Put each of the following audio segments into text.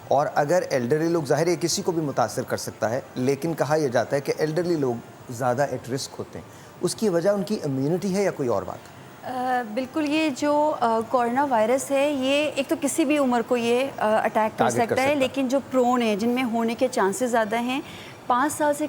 اور اگر ایلڈرلی لوگ، ظاہر ہے کسی کو بھی متاثر کر سکتا ہے، لیکن کہا یہ جاتا ہے کہ ایلڈرلی لوگ زیادہ ایٹ رسک ہوتے ہیں، اس کی وجہ ان کی امیونٹی ہے یا کوئی اور بات ہے؟ بالکل، یہ جو کورونا وائرس ہے یہ ایک تو کسی بھی عمر کو یہ اٹیک کر سکتا ہے، لیکن جو پرون ہیں، جن میں ہونے کے چانسز زیادہ ہیں 5 سال سے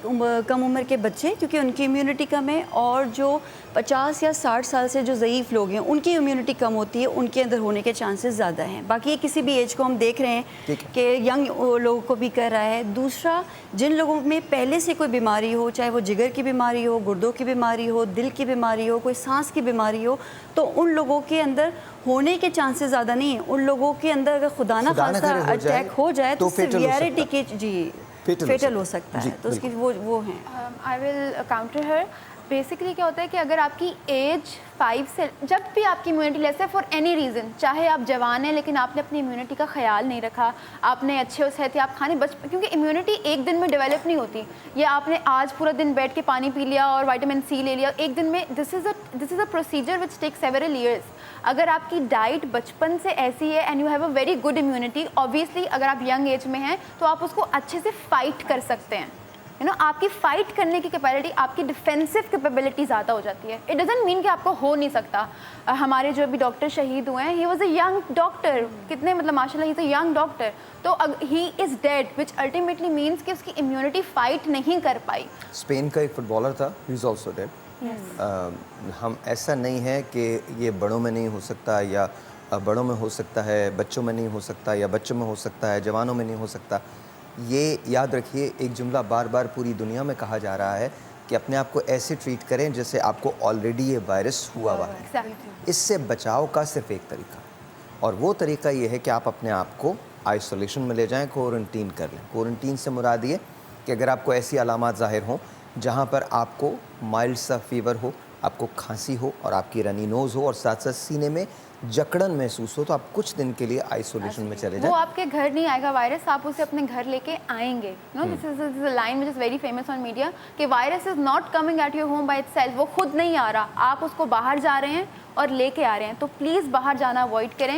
کم عمر کے بچے، کیونکہ ان کی امیونٹی کم ہے، اور جو 50 یا 60 سال سے جو ضعیف لوگ ہیں ان کی امیونٹی کم ہوتی ہے، ان کے اندر ہونے کے چانسز زیادہ ہیں۔ باقی یہ کسی بھی ایج کو ہم دیکھ رہے ہیں کہ ینگ لوگوں کو بھی کر رہا ہے۔ دوسرا، جن لوگوں میں پہلے سے کوئی بیماری ہو، چاہے وہ جگر کی بیماری ہو، گردوں کی بیماری ہو، دل کی بیماری ہو، کوئی سانس کی بیماری ہو، تو ان لوگوں کے اندر ہونے کے چانسز زیادہ نہیں ہیں۔ ان لوگوں کے اندر اگر خدا نہ خواستہ اٹیک ہو جائے تو سیویرٹی کی فیٹل ہو سکتا ہے، تو اس کی وہ ہیں۔ آئی ول کاؤنٹر ہر۔ بیسکلی کیا ہوتا ہے کہ اگر آپ کی ایج 5 سے، جب بھی آپ کی امیونٹی لیس ہے فار اینی ریزن، چاہے آپ جوان ہیں لیکن آپ نے اپنی امیونٹی کا خیال نہیں رکھا، آپ نے اچھے احتیاط کھانے کیونکہ امیونٹی ایک دن میں ڈیولپ نہیں ہوتی، یا آپ نے آج پورا دن بیٹھ کے پانی پی لیا اور وائٹامن سی لے لیا ایک دن میں، this is a procedure which take several years. اگر آپ کی ڈائٹ بچپن سے ایسی ہے and you have a very good immunity, obviously اگر آپ ینگ ایج میں ہیں تو آپ اس کو اچھے سے فائٹ کر سکتے ہیں۔ آپ کی فائٹ کرنے کی کیپیبلٹی، آپ کی ڈیفینسو کیپیبلٹی زیادہ ہو جاتی ہے۔ اٹ ڈزنٹ مین کہ آپ کو ہو نہیں سکتا۔ ہمارے جو ابھی ڈاکٹر شہید ہوئے ہیں، he was a young doctor, کتنے ماشاء اللہ ہی از اے ینگ ڈاکٹر، تو ہی از ڈیڈ، وچ الٹیمیٹلی مینس کہ اس کی امیونٹی فائٹ نہیں کر پائی۔ اسپین کا ایک فٹ بالر تھا، ہی از آلسو ڈیڈ۔ ہم ایسا نہیں ہے کہ یہ بڑوں میں نہیں ہو سکتا، یا بڑوں میں ہو سکتا ہے، بچوں میں نہیں ہو سکتا، یا بچوں میں ہو سکتا ہے، جوانوں میں نہیں ہو سکتا۔ یہ یاد رکھیے، ایک جملہ بار بار پوری دنیا میں کہا جا رہا ہے کہ اپنے آپ کو ایسے ٹریٹ کریں جیسے آپ کو آلریڈی یہ وائرس ہوا ہوا ہے۔ اس سے بچاؤ کا صرف ایک طریقہ، اور وہ طریقہ یہ ہے کہ آپ اپنے آپ کو آئسولیشن میں لے جائیں، کوارنٹین کر لیں۔ کوارنٹین سے مراد یہ کہ اگر آپ کو ایسی علامات ظاہر ہوں جہاں پر آپ کو مائلڈ سا فیور ہو، آپ کو کھانسی ہو اور آپ کی رنی نوز ہو اور ساتھ ساتھ سینے میں جکڑن محسوس ہو، تو آپ کچھ دن کے لیے آئسولیشن میں چلے جائیں۔ وہ آپ کے گھر نہیں آئے گا وائرس، آپ اسے اپنے گھر لے کے آئیں گے۔ This is a line which is very famous on media کہ virus is not coming at your home by itself, وہ خود نہیں آ رہا، آپ اس کو باہر جا رہے ہیں اور لے کے آ رہے ہیں۔ تو پلیز باہر جانا اوائڈ کریں،